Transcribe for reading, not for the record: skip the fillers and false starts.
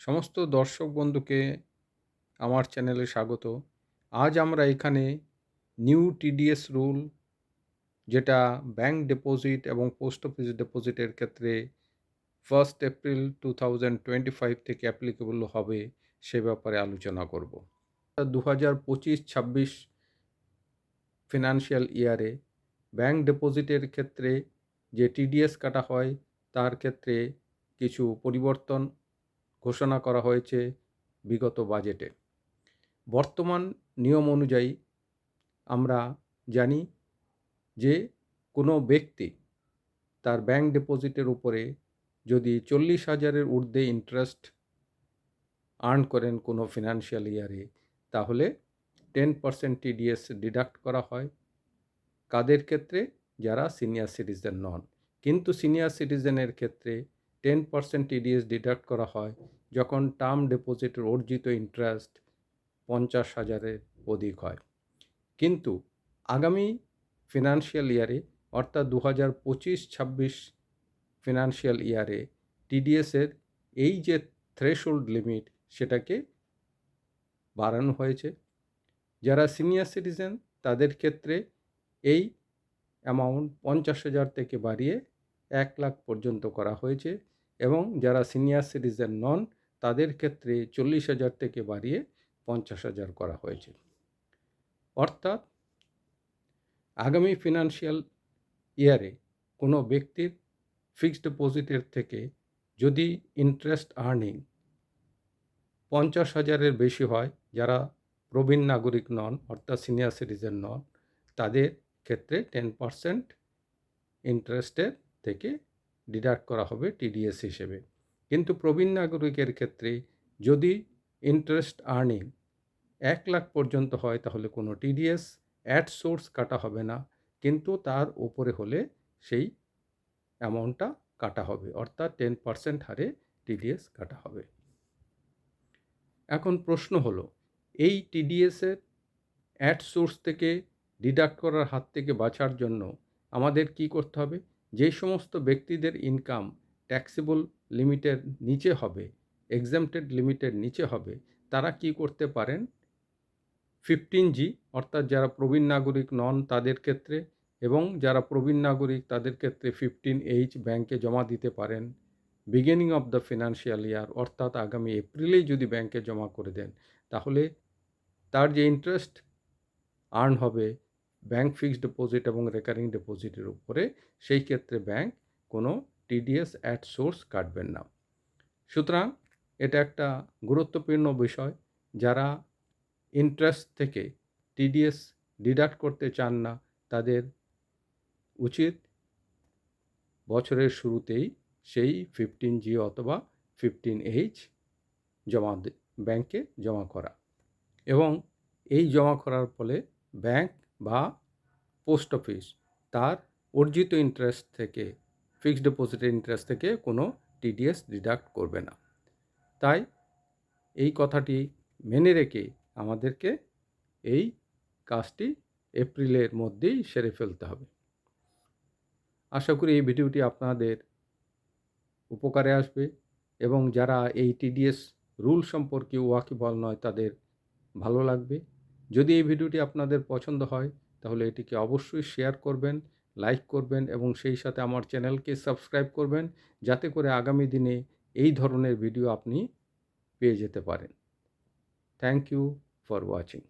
সমস্ত দর্শক বন্ধুকে আমার চ্যানেলে স্বাগত। আজ আমরা এখানে নিউ টিডিএস রুল, যেটা ব্যাংক ডিপোজিট এবং পোস্ট অফিস ডিপোজিটের ক্ষেত্রে 1 এপ্রিল 2025 থেকে অ্যাপ্লিকেবল হবে, সে ব্যাপারে আলোচনা করব। 2025-26 ফিনান্সিয়াল ইয়ারে ব্যাংক ডিপোজিটের ক্ষেত্রে যে টিডিএস কাটা হয় তার ক্ষেত্রে কিছু পরিবর্তন ঘোষণা করা হয়েছে বিগত বাজেটে। বর্তমান নিয়ম অনুযায়ী আমরা জানি যে কোনো ব্যক্তি তার ব্যাংক ডিপোজিটের উপরে যদি 40,000-এর ঊর্ধ্বে ইন্টারেস্ট আর্ন করেন কোনো ফিনান্সিয়াল ইয়ারে, তাহলে 10% টিডিএস ডিডাক্ট করা হয়। কাদের ক্ষেত্রে? যারা সিনিয়র সিটিজেন নন। কিন্তু সিনিয়র সিটিজেনের ক্ষেত্রে 10% টিডিএস ডিডাক্ট করা হয় যখন টার্ম ডিপোজিটের অর্জিত ইন্টারেস্ট 50,000-এর অধিক হয়। কিন্তু আগামী ফিনান্সিয়াল ইয়ারে, অর্থাৎ 2025-26 ফিনান্সিয়াল ইয়ারে টিডিএসের এই যে থ্রেশহোল্ড লিমিট, সেটাকে বাড়ানো হয়েছে। যারা সিনিয়র সিটিজেন তাদের ক্ষেত্রে এই অ্যামাউন্ট 50,000 থেকে বাড়িয়ে 1 লাখ পর্যন্ত করা হয়েছে, এবং যারা সিনিয়র সিটিজেন নন তাদের ক্ষেত্রে 40,000 থেকে বাড়িয়ে 50,000 করা হয়েছে। অর্থাৎ আগামী ফিনান্সিয়াল ইয়ারে কোনো ব্যক্তির ফিক্সড ডিপোজিটের থেকে যদি ইন্টারেস্ট আর্নিং 50,000-এর বেশি হয়, যারা প্রবীণ নাগরিক নন অর্থাৎ সিনিয়র সিটিজেন নন, তাদের ক্ষেত্রে 10% ইন্টারেস্টের থেকে ডিডাক্ট করা হবে টিডিএস হিসেবে। কিন্তু প্রবীণ নাগরিকের ক্ষেত্রে যদি ইন্টারেস্ট আর্নিং 1 লাখ পর্যন্ত হয়, তাহলে কোনো টিডিএস অ্যাট সোর্স কাটা হবে না, কিন্তু তার উপরে হলে সেই অ্যামাউন্টটা কাটা হবে, অর্থাৎ 10% হারে টিডিএস কাটা হবে। এখন প্রশ্ন হলো, এই টিডিএসের অ্যাট সোর্স থেকে ডিডাক্ট করার হাত থেকে বাঁচার জন্য আমাদের কি করতে হবে? যে সমস্ত ব্যক্তিদের ইনকাম ট্যাক্সেবল লিমিটের নিচে হবে, এক্সাম্পটেড লিমিটের নিচে হবে, তারা কি করতে পারেন? 15G, অর্থাৎ যারা প্রবীণ নাগরিক নন তাদের ক্ষেত্রে, এবং যারা প্রবীণ নাগরিক তাদের ক্ষেত্রে 15H ব্যাংকে জমা দিতে পারেন beginning of the financial year, অর্থাৎ আগামী এপ্রিলেই যদি ব্যাংকে জমা করে দেন, তাহলে তার যে ইন্টারেস্ট আর্ন হবে ব্যাংক ফিক্সড ডিপোজিট এবং রেকারিং ডিপোজিটের উপরে, সেই ক্ষেত্রে ব্যাংক কোনো টিডিএস অ্যাট সোর্স কাটবেন না। সুতরাং এটা একটা গুরুত্বপূর্ণ বিষয়। যারা ইন্টারেস্ট থেকে টিডিএস ডিডাক্ট করতে চান না, তাদের উচিত বছরের শুরুতেই সেই 15G অথবা 15H ব্যাংকে জমা করা, এবং এই জমা করার ফলে ব্যাংক বা পোস্ট অফিস তার অর্জিত ইন্টারেস্ট থেকে, ফিক্সড ডিপোজিটের ইন্টারেস্ট থেকে কোনো টিডিএস ডিডাক্ট করবে না। তাই এই কথাটি মেনে রেখে আমাদেরকে এই কাজটি এপ্রিলের মধ্যেই সেরে ফেলতে হবে। আশা করি এই ভিডিওটি আপনাদের উপকারে আসবে, এবং যারা এই টিডিএস রুল সম্পর্কে ওয়াকিবহাল নয় তাদের ভালো লাগবে। যদি এই ভিডিওটি আপনাদের পছন্দ হয়, তাহলে এটিকে অবশ্যই শেয়ার করবেন, লাইক করবেন, এবং সেই সাথে আমার চ্যানেলকে সাবস্ক্রাইব করবেন, যাতে করে আগামী দিনে এই ধরনের ভিডিও আপনি পেয়ে যেতে পারেন। Thank you for watching.